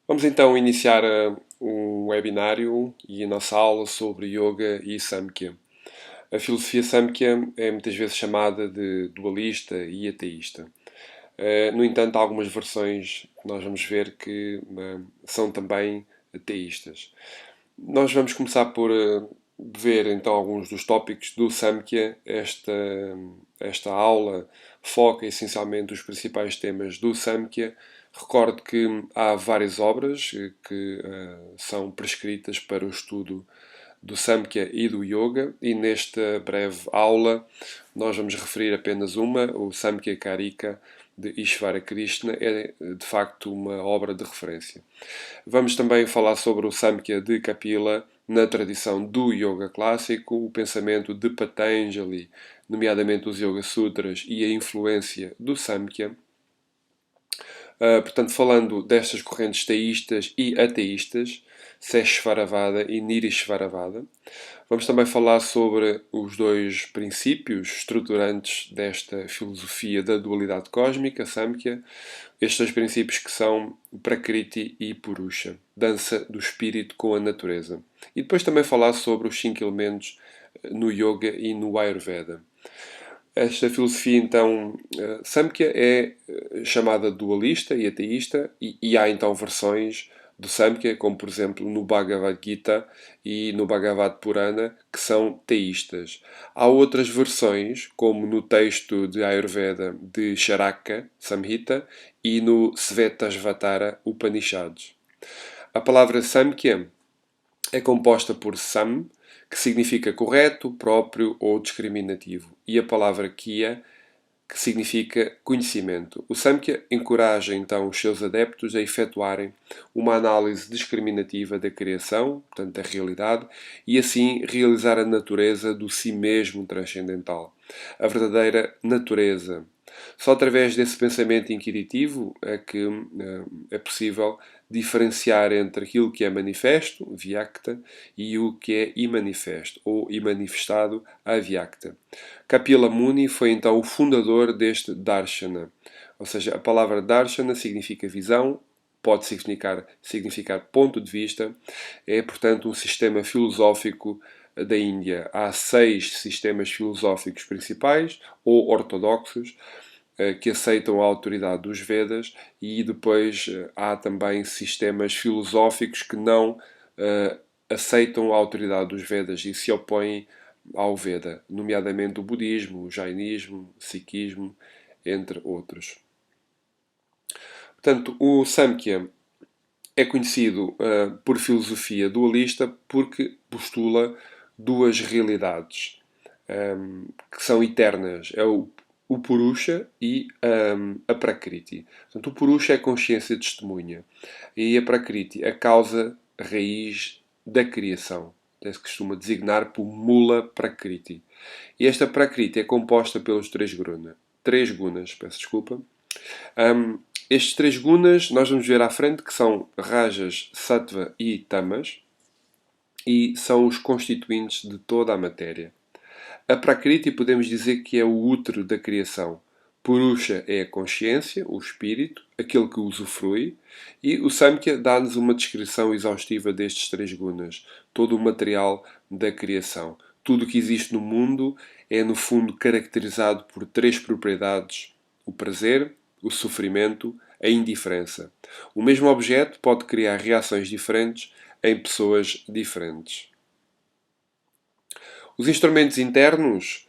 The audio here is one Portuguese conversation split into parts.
Vamos então iniciar um webinário e a nossa aula sobre Yoga e Samkhya. A filosofia Samkhya é muitas vezes chamada de dualista e ateísta. No entanto, há algumas versões que nós vamos ver que são também ateístas. Nós vamos começar por ver então alguns dos tópicos do Samkhya. Esta aula foca essencialmente os principais temas do Samkhya. Recordo que há várias obras que são prescritas para o estudo do Samkhya e do Yoga, e nesta breve aula nós vamos referir apenas uma, o Samkhya Karika de Ishvara Krishna, é de facto uma obra de referência. Vamos também falar sobre o Samkhya de Kapila na tradição do Yoga clássico, o pensamento de Patanjali, nomeadamente os Yoga Sutras, e a influência do Samkhya. Portanto, falando destas correntes teístas e ateístas, Seshvaravada e Nirishvaravada. Vamos também falar sobre os dois princípios estruturantes desta filosofia da dualidade cósmica, Samkhya. Estes dois princípios que são Prakriti e Purusha, dança do espírito com a natureza. E depois também falar sobre os 5 elementos no Yoga e no Ayurveda. Esta filosofia, então, Samkhya é chamada dualista e ateísta, e há então versões do Samkhya, como por exemplo no Bhagavad Gita e no Bhagavad Purana, que são teístas. Há outras versões, como no texto de Ayurveda de Charaka Samhita e no Svetasvatara Upanishads. A palavra Samkhya é composta por Sam, que significa correto, próprio ou discriminativo, e a palavra Kya, que significa conhecimento. O Samkhya encoraja então os seus adeptos a efetuarem uma análise discriminativa da criação, portanto da realidade, e assim realizar a natureza do si mesmo transcendental, a verdadeira natureza. Só através desse pensamento inquisitivo é que é possível diferenciar entre aquilo que é manifesto, Vyakta, e o que é imanifesto, ou imanifestado, Avyakta. Kapila Muni foi então o fundador deste Darshana. Ou seja, a palavra Darshana significa visão, pode significar ponto de vista, é portanto um sistema filosófico da Índia. Há 6 sistemas filosóficos principais, ou ortodoxos, que aceitam a autoridade dos Vedas, e depois há também sistemas filosóficos que não aceitam a autoridade dos Vedas e se opõem ao Veda, nomeadamente o budismo, o jainismo, o sikhismo, entre outros. Portanto, o Samkhya é conhecido por filosofia dualista porque postula duas realidades que são eternas. É o Purusha e a Prakriti. Portanto, o Purusha é a consciência testemunha e a Prakriti a causa raiz da criação. Se costuma designar por Mula Prakriti. E esta Prakriti é composta pelos três gunas, peço desculpa. Estes 3 gunas nós vamos ver à frente que são Rajas, Sattva e Tamas, e são os constituintes de toda a matéria. A Prakriti podemos dizer que é o útero da criação. Purusha é a consciência, o espírito, aquele que usufrui, e o Samkhya dá-nos uma descrição exaustiva destes 3 gunas, todo o material da criação. Tudo o que existe no mundo é, no fundo, caracterizado por 3 propriedades: o prazer, o sofrimento, a indiferença. O mesmo objeto pode criar reações diferentes em pessoas diferentes. Os instrumentos internos,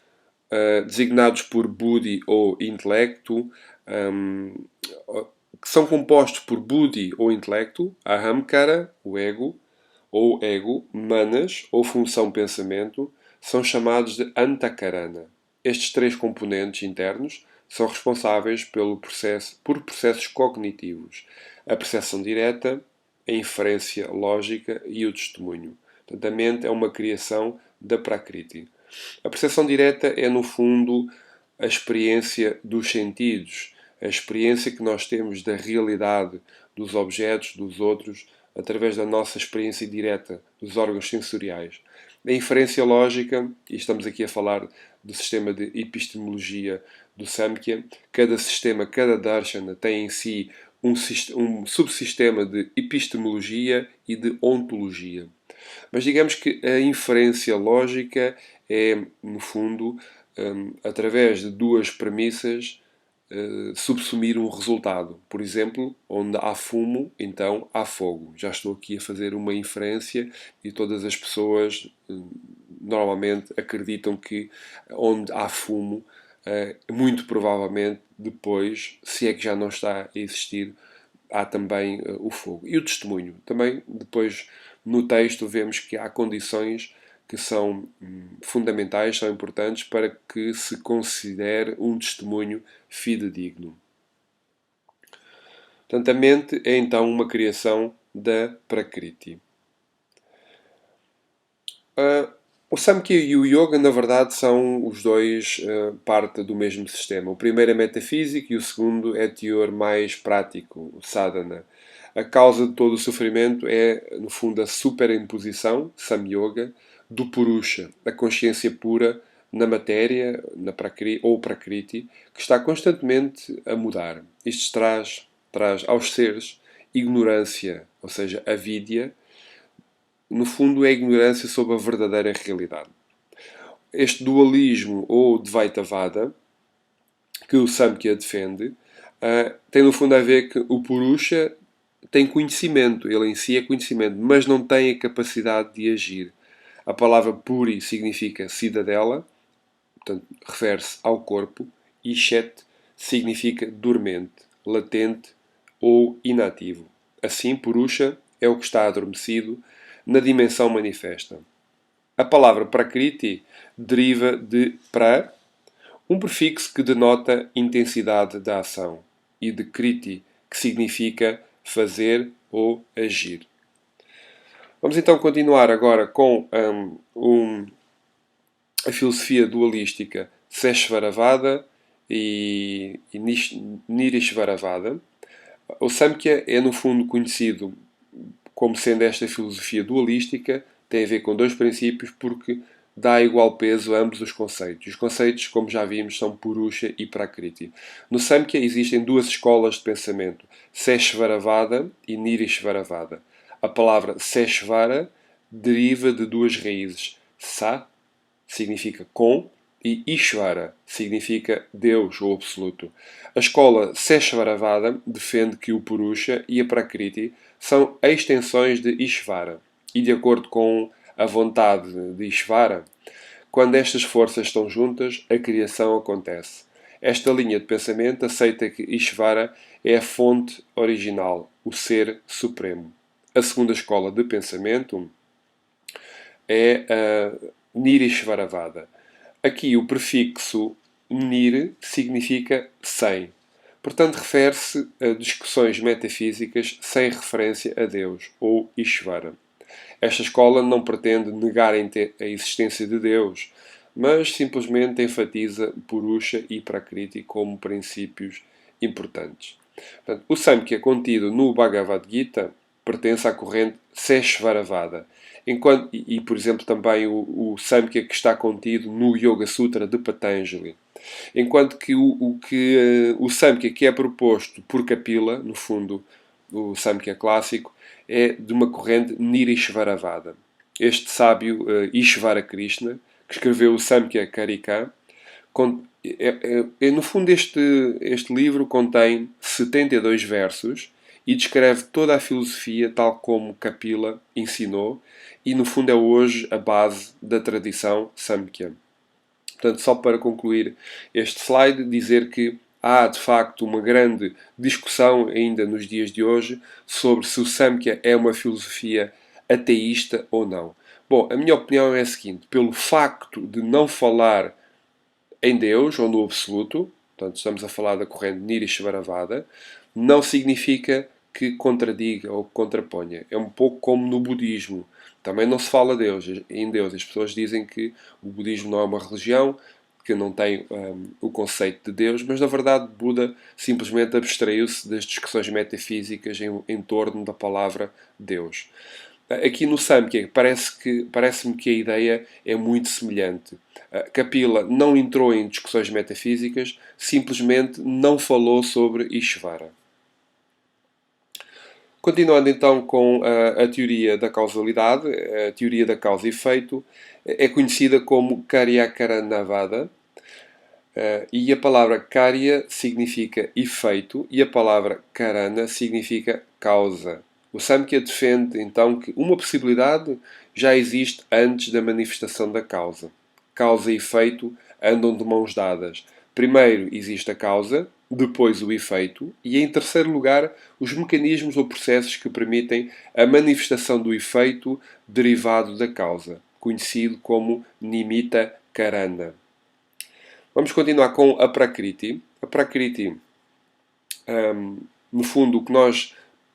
designados por Buddhi ou intelecto, que são compostos por Buddhi ou intelecto, Ahamkara, o ego, Manas ou função pensamento, são chamados de Antakarana. Estes 3 componentes internos são responsáveis por processos cognitivos: a percepção direta, a inferência lógica e o testemunho. Portanto, a mente é uma criação da Prakriti. A percepção direta é, no fundo, a experiência dos sentidos, a experiência que nós temos da realidade, dos objetos, dos outros, através da nossa experiência direta, dos órgãos sensoriais. A inferência lógica, e estamos aqui a falar do sistema de epistemologia do Samkhya, cada sistema, cada darshana tem em si um subsistema de epistemologia e de ontologia. Mas digamos que a inferência lógica é, no fundo, através de duas premissas, subsumir um resultado. Por exemplo, onde há fumo, então há fogo. Já estou aqui a fazer uma inferência e todas as pessoas normalmente acreditam que onde há fumo, muito provavelmente depois, se é que já não está a existir, há também o fogo. E o testemunho. Também depois no texto vemos que há condições que são fundamentais, são importantes para que se considere um testemunho fidedigno. Portanto, a mente é então uma criação da Prakriti. O Samkhya e o Yoga, na verdade, são os dois parte do mesmo sistema. O primeiro é metafísico e o segundo é teor mais prático, o sadhana. A causa de todo o sofrimento é, no fundo, a superimposição, Samyoga, do Purusha, a consciência pura na matéria, na prakriti, ou prakriti, que está constantemente a mudar. Isto traz aos seres ignorância, ou seja, avidya. No fundo, é a ignorância sobre a verdadeira realidade. Este dualismo ou Dvaitavada, que o Samkhya defende, tem no fundo a ver que o Purusha tem conhecimento, ele em si é conhecimento, mas não tem a capacidade de agir. A palavra Puri significa cidadela, portanto, refere-se ao corpo, e Shet significa dormente, latente ou inativo. Assim, Purusha é o que está adormecido na dimensão manifesta. A palavra Prakriti deriva de pra, um prefixo que denota intensidade da ação, e de kriti, que significa fazer ou agir. Vamos então continuar agora com a filosofia dualística Seshvaravada e Nirishvaravada. O Samkhya é, no fundo, conhecido como sendo esta filosofia dualística, tem a ver com dois princípios, porque dá igual peso a ambos os conceitos. Os conceitos, como já vimos, são Purusha e Prakriti. No Samkhya existem duas escolas de pensamento, Seshvaravada e Nirishvaravada. A palavra Seshvara deriva de duas raízes. Sa significa com e Ishvara significa Deus ou Absoluto. A escola Seshvaravada defende que o Purusha e a Prakriti são extensões de Ishvara. E de acordo com a vontade de Ishvara, quando estas forças estão juntas, a criação acontece. Esta linha de pensamento aceita que Ishvara é a fonte original, o ser supremo. A segunda escola de pensamento é a Nirishvaravada. Aqui o prefixo nir significa sem. Portanto, refere-se a discussões metafísicas sem referência a Deus, ou Ishvara. Esta escola não pretende negar a existência de Deus, mas simplesmente enfatiza Purusha e Prakriti como princípios importantes. Portanto, o Samkhya contido no Bhagavad Gita pertence à corrente Seshvaravada, por exemplo, também o Samkhya que está contido no Yoga Sutra de Patanjali. Enquanto que o Samkhya que é proposto por Kapila, no fundo, o Samkhya clássico, é de uma corrente Nirishvaravada. Este sábio Ishvara Krishna, que escreveu o Samkhya Karika, no fundo este livro contém 72 versos e descreve toda a filosofia tal como Kapila ensinou e no fundo é hoje a base da tradição Samkhya. Portanto, só para concluir este slide, dizer que há de facto uma grande discussão ainda nos dias de hoje sobre se o Samkhya é uma filosofia ateísta ou não. Bom, a minha opinião é a seguinte: pelo facto de não falar em Deus ou no Absoluto, portanto estamos a falar da corrente Nirishvaravada, não significa que contradiga ou contraponha. É um pouco como no budismo. Também não se fala em Deus. As pessoas dizem que o budismo não é uma religião, que não tem o conceito de Deus, mas na verdade Buda simplesmente abstraiu-se das discussões metafísicas em torno da palavra Deus. Aqui no Samkhya parece-me que a ideia é muito semelhante. Kapila não entrou em discussões metafísicas, simplesmente não falou sobre Ishvara. Continuando então com a teoria da causalidade, a teoria da causa e efeito, é conhecida como Karyakarnavada, e a palavra Karya significa efeito e a palavra Karana significa causa. O Samkhya defende então que uma possibilidade já existe antes da manifestação da causa. Causa e efeito andam de mãos dadas. Primeiro existe a causa, depois o efeito e, em terceiro lugar, os mecanismos ou processos que permitem a manifestação do efeito derivado da causa, conhecido como Nimitta Karana. Vamos continuar com a Prakriti. A Prakriti, no fundo, o que nós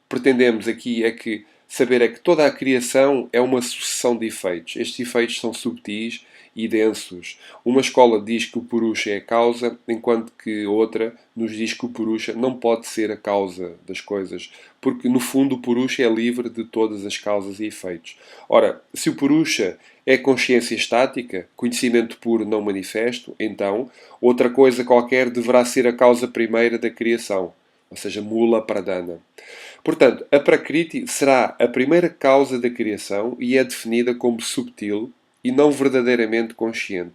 pretendemos aqui é que saber é que toda a criação é uma sucessão de efeitos. Estes efeitos são subtis e densos. Uma escola diz que o Purusha é a causa, enquanto que outra nos diz que o Purusha não pode ser a causa das coisas, porque no fundo o Purusha é livre de todas as causas e efeitos. Ora, se o Purusha é consciência estática, conhecimento puro não manifesto, então outra coisa qualquer deverá ser a causa primeira da criação, ou seja, Mula Pradana. Portanto, a Prakriti será a primeira causa da criação e é definida como subtil e não verdadeiramente consciente.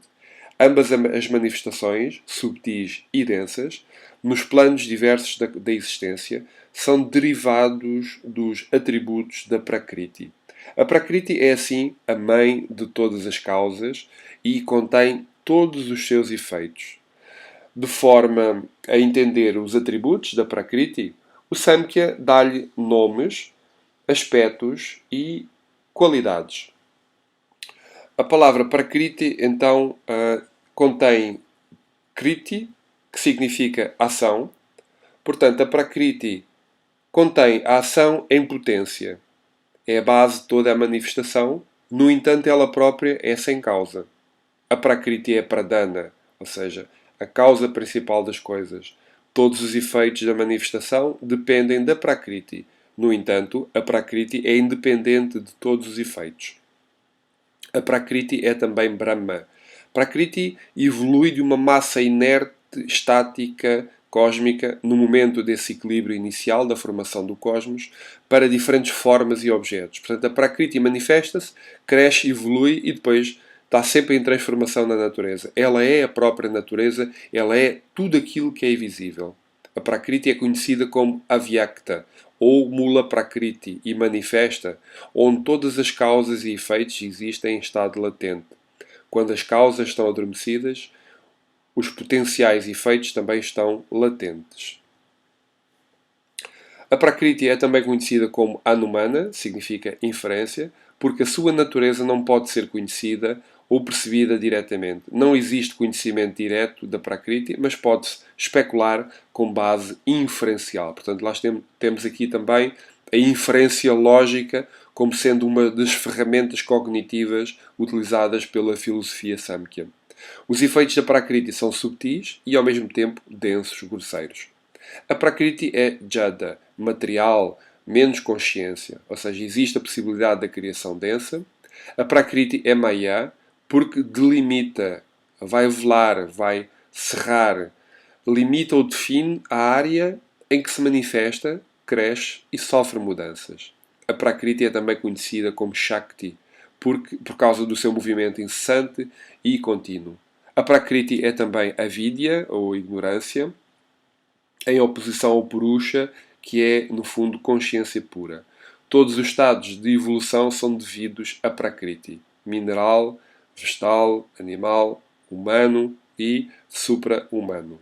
Ambas as manifestações, subtis e densas, nos planos diversos da existência, são derivados dos atributos da Prakriti. A Prakriti é, assim, a mãe de todas as causas e contém todos os seus efeitos. De forma a entender os atributos da Prakriti, o Samkhya dá-lhe nomes, aspectos e qualidades. A palavra Prakriti, então, contém Kriti, que significa ação. Portanto, a Prakriti contém a ação em potência. É a base de toda a manifestação. No entanto, ela própria é sem causa. A Prakriti é Pradana, ou seja, a causa principal das coisas. Todos os efeitos da manifestação dependem da Prakriti. No entanto, a Prakriti é independente de todos os efeitos. A Prakriti é também Brahma. Prakriti evolui de uma massa inerte, estática, cósmica, no momento desse equilíbrio inicial da formação do cosmos, para diferentes formas e objetos. Portanto, a Prakriti manifesta-se, cresce, evolui e depois está sempre em transformação na natureza. Ela é a própria natureza, ela é tudo aquilo que é visível. A Prakriti é conhecida como Avyakta, ou Mula Prakriti, e manifesta, onde todas as causas e efeitos existem em estado latente. Quando as causas estão adormecidas, os potenciais efeitos também estão latentes. A Prakriti é também conhecida como Anumana, significa inferência, porque a sua natureza não pode ser conhecida ou percebida diretamente. Não existe conhecimento direto da Prakriti, mas pode-se especular com base inferencial. Portanto, nós temos aqui também a inferência lógica como sendo uma das ferramentas cognitivas utilizadas pela filosofia Samkhya. Os efeitos da Prakriti são subtis e, ao mesmo tempo, densos, grosseiros. A Prakriti é Jada, material, menos consciência, ou seja, existe a possibilidade da criação densa. A Prakriti é Maya, porque delimita, vai velar, vai cerrar, limita ou define a área em que se manifesta, cresce e sofre mudanças. A Prakriti é também conhecida como Shakti, por causa do seu movimento incessante e contínuo. A Prakriti é também Avidya, ou ignorância, em oposição ao Purusha, que é, no fundo, consciência pura. Todos os estados de evolução são devidos a Prakriti: mineral, vegetal, animal, humano e supra-humano.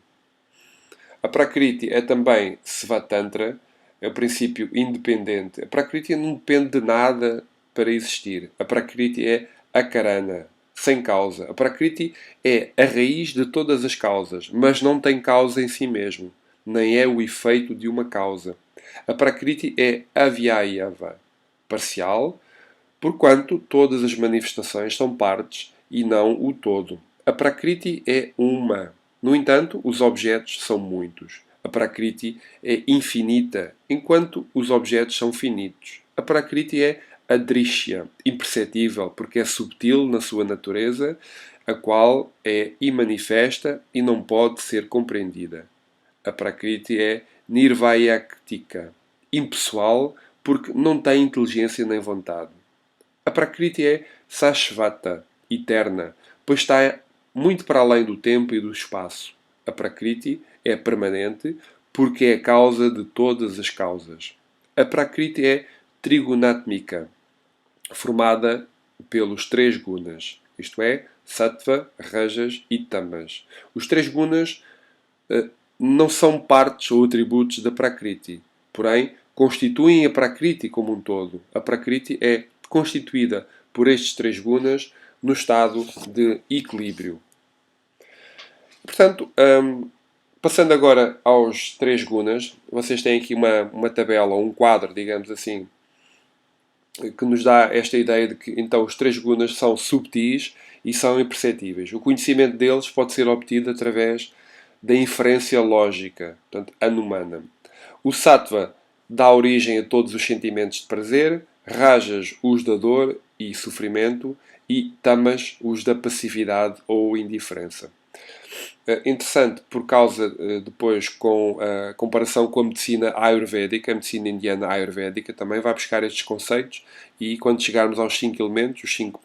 A Prakriti é também Svatantra, é o princípio independente. A Prakriti não depende de nada para existir. A Prakriti é Akarana, sem causa. A Prakriti é a raiz de todas as causas, mas não tem causa em si mesmo, nem é o efeito de uma causa. A Prakriti é Avyayava, parcial, porquanto todas as manifestações são partes e não o todo. A Prakriti é uma. No entanto, os objetos são muitos. A Prakriti é infinita, enquanto os objetos são finitos. A Prakriti é adrishya, imperceptível, porque é subtil na sua natureza, a qual é imanifesta e não pode ser compreendida. A Prakriti é nirvayaktika, impessoal, porque não tem inteligência nem vontade. A Prakriti é Sashvata, eterna, pois está muito para além do tempo e do espaço. A Prakriti é permanente porque é a causa de todas as causas. A Prakriti é Trigunatmika, formada pelos três gunas, isto é, Sattva, Rajas e Tamas. Os três gunas não são partes ou atributos da Prakriti, porém constituem a Prakriti como um todo. A Prakriti é constituída por estes três gunas no estado de equilíbrio. Portanto, passando agora aos três gunas, vocês têm aqui uma tabela, um quadro, digamos assim, que nos dá esta ideia de que então os três gunas são subtis e são imperceptíveis. O conhecimento deles pode ser obtido através da inferência lógica, portanto, anumana. O sattva dá origem a todos os sentimentos de prazer, rajas os da dor e sofrimento e tamas os da passividade ou indiferença. Interessante por causa, depois, com a comparação com a medicina ayurvédica, a medicina indiana ayurvédica também vai buscar estes conceitos e quando chegarmos aos 5 elementos, os 5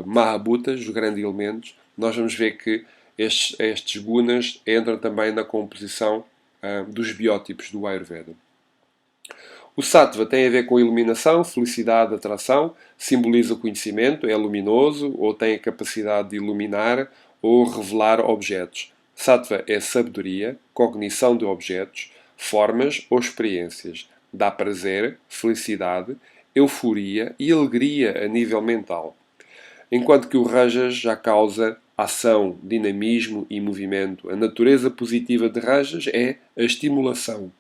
Mahabhutas, os grandes elementos, nós vamos ver que estes gunas entram também na composição dos biótipos do Ayurveda. O sattva tem a ver com iluminação, felicidade, atração, simboliza o conhecimento, é luminoso ou tem a capacidade de iluminar ou revelar objetos. Sattva é sabedoria, cognição de objetos, formas ou experiências. Dá prazer, felicidade, euforia e alegria a nível mental. Enquanto que o Rajas já causa ação, dinamismo e movimento. A natureza positiva de Rajas é a estimulação,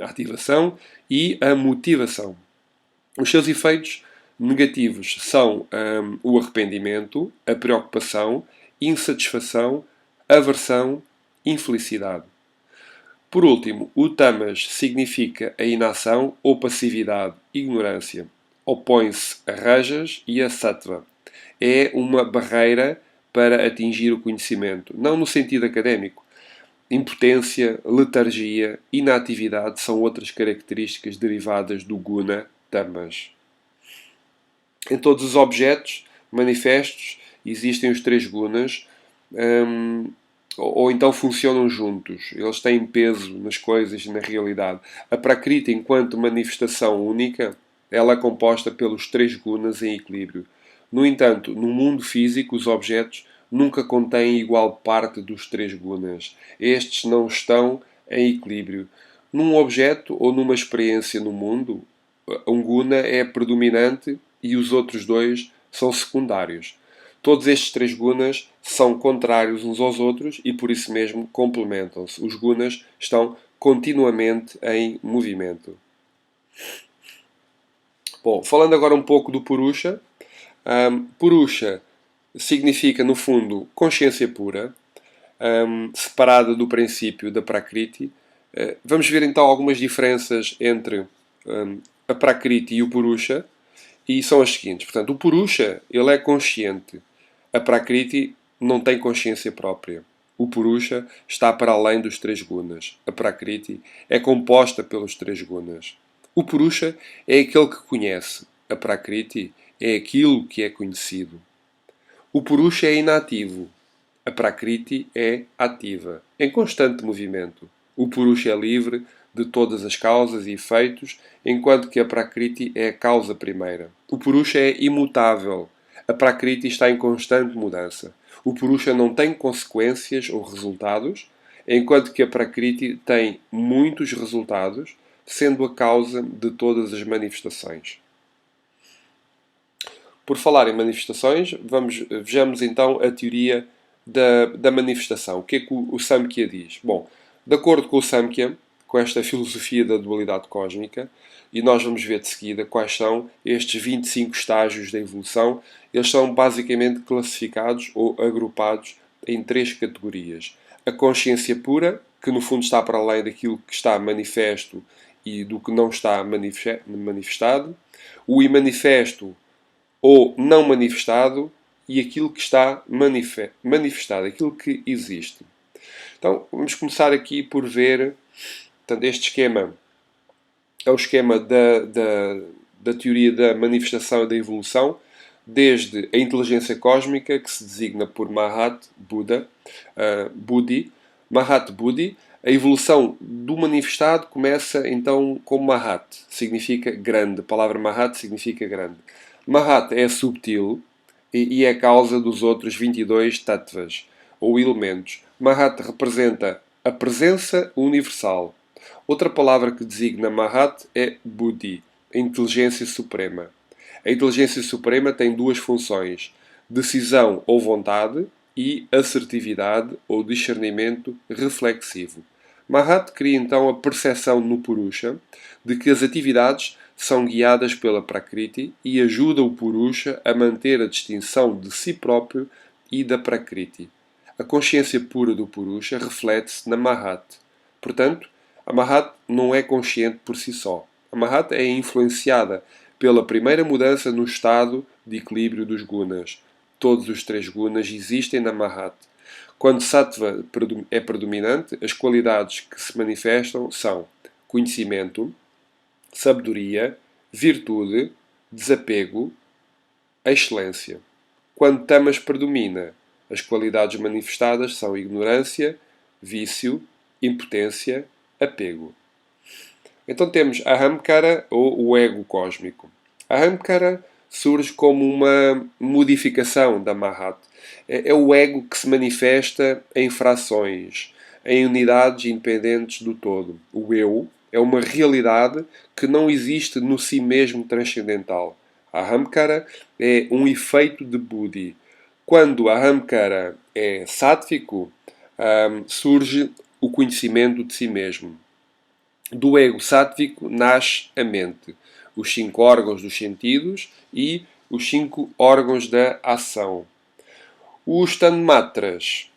a ativação e a motivação. Os seus efeitos negativos são o arrependimento, a preocupação, insatisfação, aversão, infelicidade. Por último, o tamas significa a inação ou passividade, ignorância. Opõe-se a rajas e a sattva. É uma barreira para atingir o conhecimento, não no sentido académico. Impotência, letargia, inatividade são outras características derivadas do guna tamas. Em todos os objetos manifestos existem os três gunas, ou então funcionam juntos. Eles têm peso nas coisas e na realidade. A Prakriti, enquanto manifestação única, ela é composta pelos três gunas em equilíbrio. No entanto, no mundo físico, os objetos nunca contêm igual parte dos três gunas. Estes não estão em equilíbrio. Num objeto ou numa experiência no mundo, um guna é predominante e os outros dois são secundários. Todos estes três gunas são contrários uns aos outros e por isso mesmo complementam-se. Os gunas estão continuamente em movimento. Bom, falando agora um pouco do Purusha. Purusha significa, no fundo, consciência pura, separada do princípio da Prakriti. Vamos ver então algumas diferenças entre a Prakriti e o Purusha, e são as seguintes. Portanto, o Purusha, ele é consciente. A Prakriti não tem consciência própria. O Purusha está para além dos três gunas. A Prakriti é composta pelos três gunas. O Purusha é aquele que conhece. A Prakriti é aquilo que é conhecido. O Purusha é inativo. A Prakriti é ativa, em constante movimento. O Purusha é livre de todas as causas e efeitos, enquanto que a Prakriti é a causa primeira. O Purusha é imutável. A Prakriti está em constante mudança. O Purusha não tem consequências ou resultados, enquanto que a Prakriti tem muitos resultados, sendo a causa de todas as manifestações. Por falar em manifestações, vejamos então a teoria da manifestação. O que é que o Samkhya diz? Bom, de acordo com o Samkhya, com esta filosofia da dualidade cósmica, e nós vamos ver de seguida quais são estes 25 estágios da evolução. Eles são basicamente classificados ou agrupados em três categorias. A consciência pura, que no fundo está para além daquilo que está manifesto e do que não está manifestado. O imanifesto ou não manifestado e aquilo que está manifestado, aquilo que existe. Então, vamos começar aqui por ver, portanto, este esquema é o esquema da teoria da manifestação e da evolução, desde a inteligência cósmica, que se designa por Mahat Buddha, Buddhi, Mahat Buddhi. A evolução do manifestado começa então com Mahat, significa grande. A palavra Mahat significa grande. Mahat é subtil e é a causa dos outros 22 tattvas, ou elementos. Mahat representa a presença universal. Outra palavra que designa Mahat é Buddhi, a inteligência suprema. A inteligência suprema tem duas funções: decisão ou vontade e assertividade ou discernimento reflexivo. Mahat cria então a percepção no Purusha de que as atividades são guiadas pela Prakriti e ajuda o Purusha a manter a distinção de si próprio e da Prakriti. A consciência pura do Purusha reflete-se na Mahat. Portanto, a Mahat não é consciente por si só. A Mahat é influenciada pela primeira mudança no estado de equilíbrio dos gunas. Todos os três gunas existem na Mahat. Quando Sattva é predominante, as qualidades que se manifestam são conhecimento, sabedoria, virtude, desapego, excelência. Quando Tamas predomina, as qualidades manifestadas são ignorância, vício, impotência, apego. Então temos a Ahamkara, ou o ego cósmico. A Ahamkara surge como uma modificação da Mahat. É o ego que se manifesta em frações, em unidades independentes do todo. O eu é uma realidade que não existe no si mesmo transcendental. A Ahamkara é um efeito de Buddhi. Quando a Ahamkara é sátvico, surge o conhecimento de si mesmo. Do ego sátvico nasce a mente, os 5 órgãos dos sentidos e os 5 órgãos da ação. Os tanmatras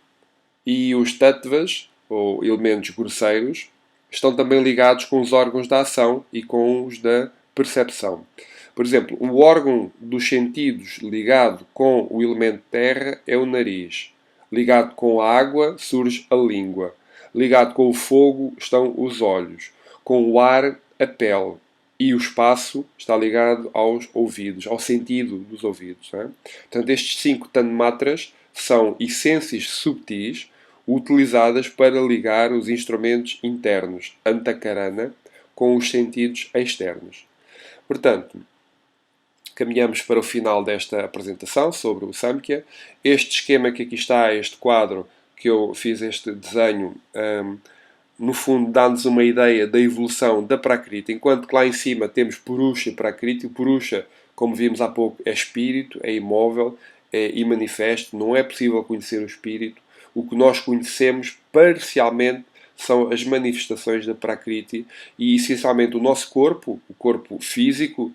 e os tattvas, ou elementos grosseiros, estão também ligados com os órgãos da ação e com os da percepção. Por exemplo, o órgão dos sentidos ligado com o elemento terra é o nariz. Ligado com a água surge a língua. Ligado com o fogo estão os olhos. Com o ar, a pele. E o espaço está ligado aos ouvidos, ao sentido dos ouvidos. Não é? Portanto, estes 5 tanmatras são essências subtis utilizadas para ligar os instrumentos internos, antakarana, com os sentidos externos. Portanto, caminhamos para o final desta apresentação sobre o Samkhya. Este esquema que aqui está, este quadro que eu fiz, este desenho, no fundo dá-nos uma ideia da evolução da Prakriti, enquanto que lá em cima temos Purusha e Prakriti. O Purusha, como vimos há pouco, é espírito, é imóvel, é imanifesto, não é possível conhecer o espírito. O que nós conhecemos parcialmente são as manifestações da Prakriti e, essencialmente, o nosso corpo, o corpo físico,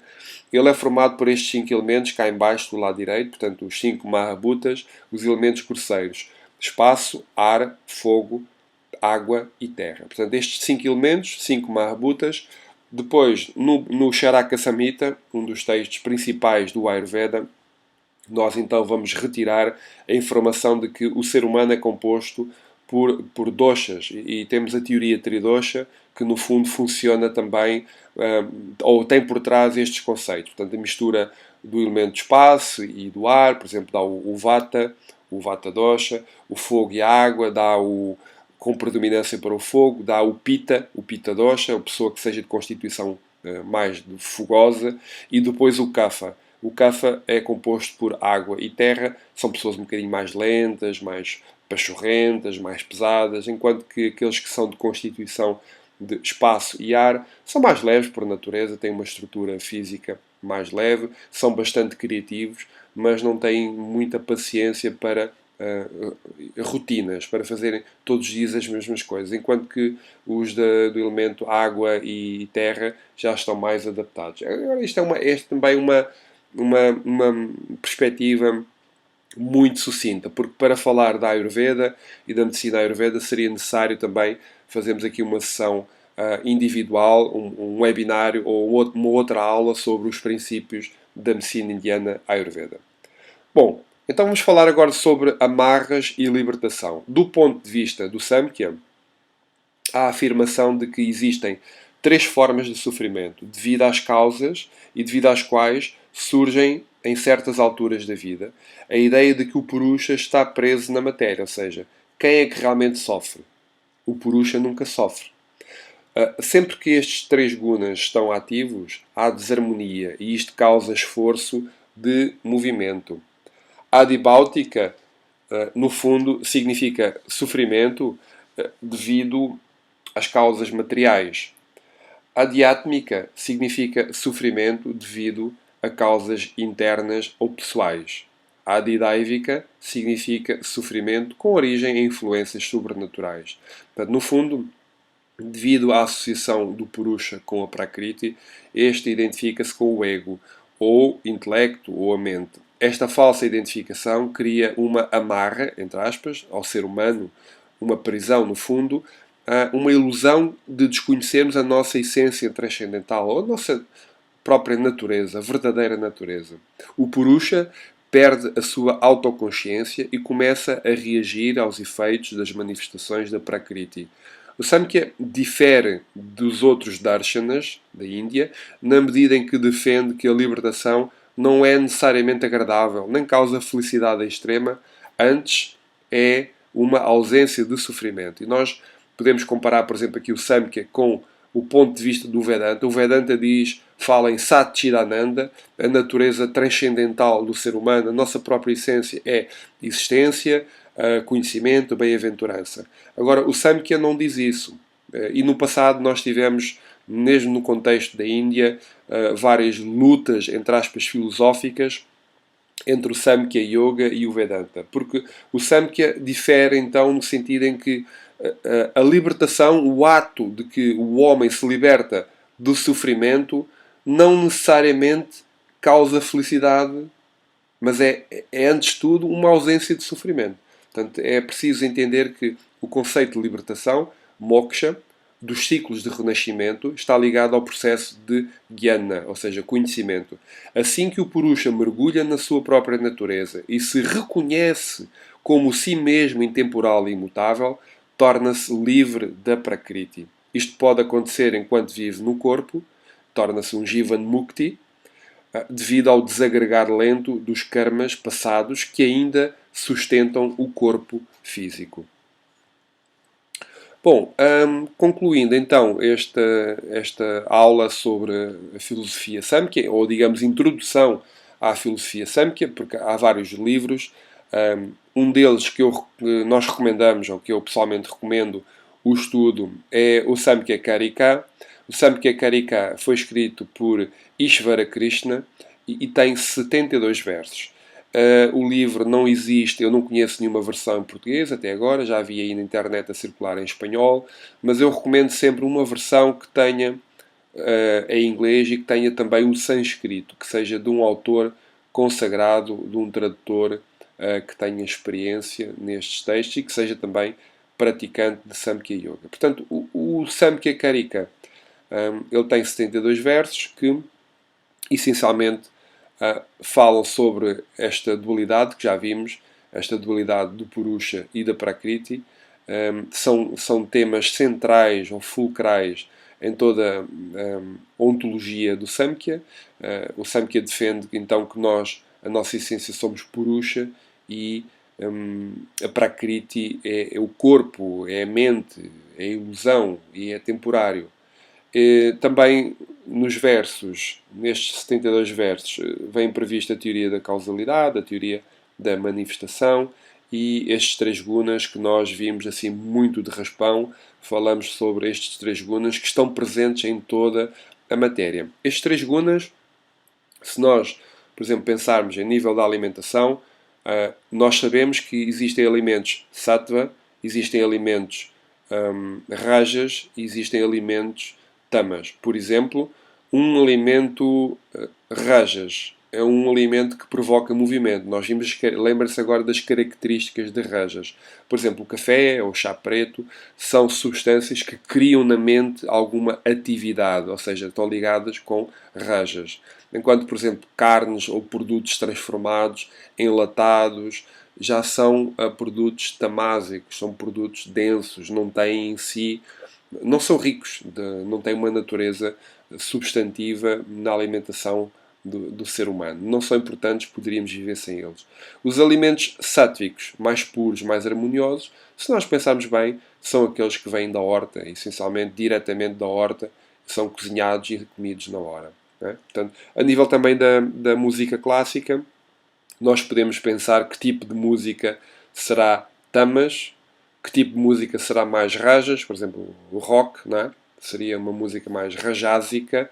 ele é formado por estes 5 elementos cá em baixo do lado direito, portanto, os 5 Mahabhutas, os elementos grosseiros: espaço, ar, fogo, água e terra. Portanto, estes 5 elementos, 5 Mahabhutas. Depois, no Charaka Samhita, um dos textos principais do Ayurveda, nós então vamos retirar a informação de que o ser humano é composto por doshas e temos a teoria tridosha que no fundo funciona também ou tem por trás estes conceitos. Portanto, a mistura do elemento de espaço e do ar, por exemplo, dá o Vata dosha, o fogo e a água, dá com predominância para o fogo, dá o Pitta dosha, a pessoa que seja de constituição mais fogosa, e depois o Kapha. O Kapha é composto por água e terra, são pessoas um bocadinho mais lentas, mais pachorrentas, mais pesadas, enquanto que aqueles que são de constituição de espaço e ar são mais leves por natureza, têm uma estrutura física mais leve, são bastante criativos, mas não têm muita paciência para rotinas, para fazerem todos os dias as mesmas coisas, enquanto que os do elemento água e terra já estão mais adaptados. Agora, isto é também uma perspectiva muito sucinta, porque para falar da Ayurveda e da medicina Ayurveda seria necessário também fazermos aqui uma sessão individual, um webinário ou uma outra aula sobre os princípios da medicina indiana Ayurveda. Bom, então vamos falar agora sobre amarras e libertação. Do ponto de vista do Samkhya, há a afirmação de que existem três formas de sofrimento, devido às causas e devido às quais surgem em certas alturas da vida a ideia de que o Purusha está preso na matéria, ou seja, quem é que realmente sofre? O Purusha nunca sofre. Sempre que estes três gunas estão ativos, há desarmonia e isto causa esforço de movimento. A adibáutica, no fundo, significa sofrimento devido às causas materiais. A diátmica significa sofrimento devido a causas internas ou pessoais. A adidáivica significa sofrimento com origem em influências sobrenaturais. Portanto, no fundo, devido à associação do Purusha com a Prakriti, este identifica-se com o ego, ou intelecto, ou a mente. Esta falsa identificação cria uma amarra, entre aspas, ao ser humano, uma prisão, no fundo, uma ilusão de desconhecermos a nossa essência transcendental, ou a nossa própria natureza, a verdadeira natureza. O Purusha perde a sua autoconsciência e começa a reagir aos efeitos das manifestações da Prakriti. O Samkhya difere dos outros darshanas da Índia na medida em que defende que a libertação não é necessariamente agradável, nem causa felicidade extrema, antes é uma ausência de sofrimento. E nós podemos comparar, por exemplo, aqui o Samkhya com o ponto de vista do Vedanta. O Vedanta fala em Satchidananda, a natureza transcendental do ser humano, a nossa própria essência é existência, conhecimento, bem-aventurança. Agora, o Samkhya não diz isso. E no passado nós tivemos, mesmo no contexto da Índia, várias lutas, entre aspas, filosóficas entre o Samkhya Yoga e o Vedanta. Porque o Samkhya difere, então, no sentido em que a libertação, o ato de que o homem se liberta do sofrimento, não necessariamente causa felicidade, mas é antes de tudo, uma ausência de sofrimento. Portanto, é preciso entender que o conceito de libertação, moksha, dos ciclos de renascimento, está ligado ao processo de jnana, ou seja, conhecimento. Assim que o Purusha mergulha na sua própria natureza e se reconhece como si mesmo intemporal e imutável, torna-se livre da Prakriti. Isto pode acontecer enquanto vive no corpo, torna-se um Jivan Mukti, devido ao desagregar lento dos karmas passados que ainda sustentam o corpo físico. Bom, concluindo então esta aula sobre a filosofia Samkhya, ou digamos introdução à filosofia Samkhya, porque há vários livros, um deles que nós recomendamos, ou que eu pessoalmente recomendo o estudo, é o Samkhya Karika. O Samkhya Karika foi escrito por Ishvara Krishna e tem 72 versos. O livro não existe, eu não conheço nenhuma versão em português até agora, já vi aí na internet a circular em espanhol, mas eu recomendo sempre uma versão que tenha em inglês e que tenha também o sânscrito, que seja de um autor consagrado, de um tradutor que tenha experiência nestes textos e que seja também praticante de Samkhya Yoga. Portanto, o Samkhya Karika ele tem 72 versos que essencialmente falam sobre esta dualidade que já vimos, esta dualidade do Purusha e da Prakriti. São temas centrais ou fulcrais em toda a ontologia do Samkhya. O Samkhya defende então que a nossa essência somos Purusha e a Prakriti é o corpo, é a mente, é a ilusão e é temporário. Também nos versos, nestes 72 versos, vem prevista a teoria da causalidade, a teoria da manifestação e estes três gunas que nós vimos assim muito de raspão. Falamos sobre estes três gunas que estão presentes em toda a matéria. Estes três gunas, se nós, por exemplo, pensarmos em nível da alimentação, nós sabemos que existem alimentos sattva, existem alimentos rajas e existem alimentos tamas. Por exemplo, um alimento rajas é um alimento que provoca movimento. Nós vimos, lembra-se agora das características de rajas. Por exemplo, o café ou o chá preto são substâncias que criam na mente alguma atividade, ou seja, estão ligadas com rajas. Enquanto, por exemplo, carnes ou produtos transformados, enlatados, já são produtos tamásicos, são produtos densos, não têm em si não são ricos, não têm uma natureza substantiva na alimentação do ser humano. Não são importantes, poderíamos viver sem eles. Os alimentos sáttvicos, mais puros, mais harmoniosos, se nós pensarmos bem, são aqueles que vêm da horta, essencialmente diretamente da horta, são cozinhados e comidos na hora. Não é? Portanto, a nível também da música clássica, nós podemos pensar que tipo de música será tamas, que tipo de música será mais rajas, por exemplo, o rock, não é? Seria uma música mais rajásica,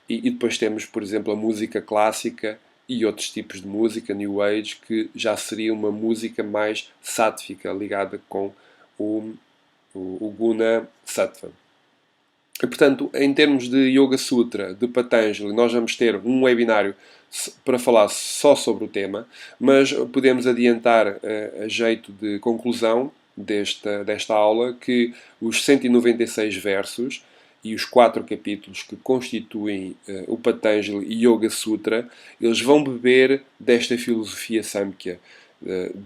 e depois temos, por exemplo, a música clássica e outros tipos de música, New Age, que já seria uma música mais sátvica, ligada com o Guna Sattva. E, portanto, em termos de Yoga Sutra, de Patanjali, nós vamos ter um webinário para falar só sobre o tema, mas podemos adiantar a jeito de conclusão desta aula que os 196 versos e os 4 capítulos que constituem o Patanjali Yoga Sutra, eles vão beber desta filosofia Samkhya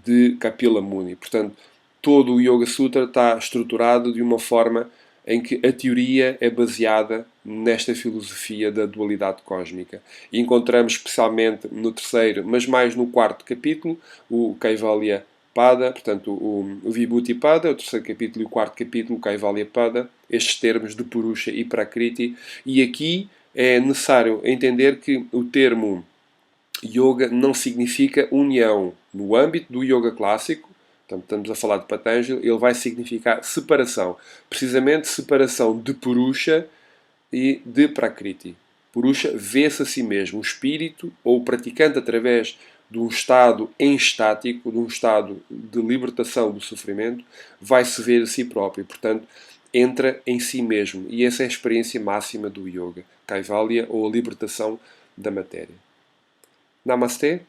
de Kapila Muni. Portanto, todo o Yoga Sutra está estruturado de uma forma em que a teoria é baseada nesta filosofia da dualidade cósmica. E encontramos especialmente no terceiro, mas mais no quarto capítulo, o Kaivalya Pada, portanto o Vibhuti Pada, o terceiro capítulo e o quarto capítulo, o Kaivalya Pada, estes termos de Purusha e Prakriti. E aqui é necessário entender que o termo yoga não significa união. No âmbito do yoga clássico, portanto, estamos a falar de Patanjali, ele vai significar separação. Precisamente separação de Purusha e de Prakriti. Purusha vê-se a si mesmo. O espírito ou o praticante, através de um estado estático, de um estado de libertação do sofrimento, vai se ver a si próprio. Portanto, entra em si mesmo. E essa é a experiência máxima do yoga. Kaivalya, ou a libertação da matéria. Namastê.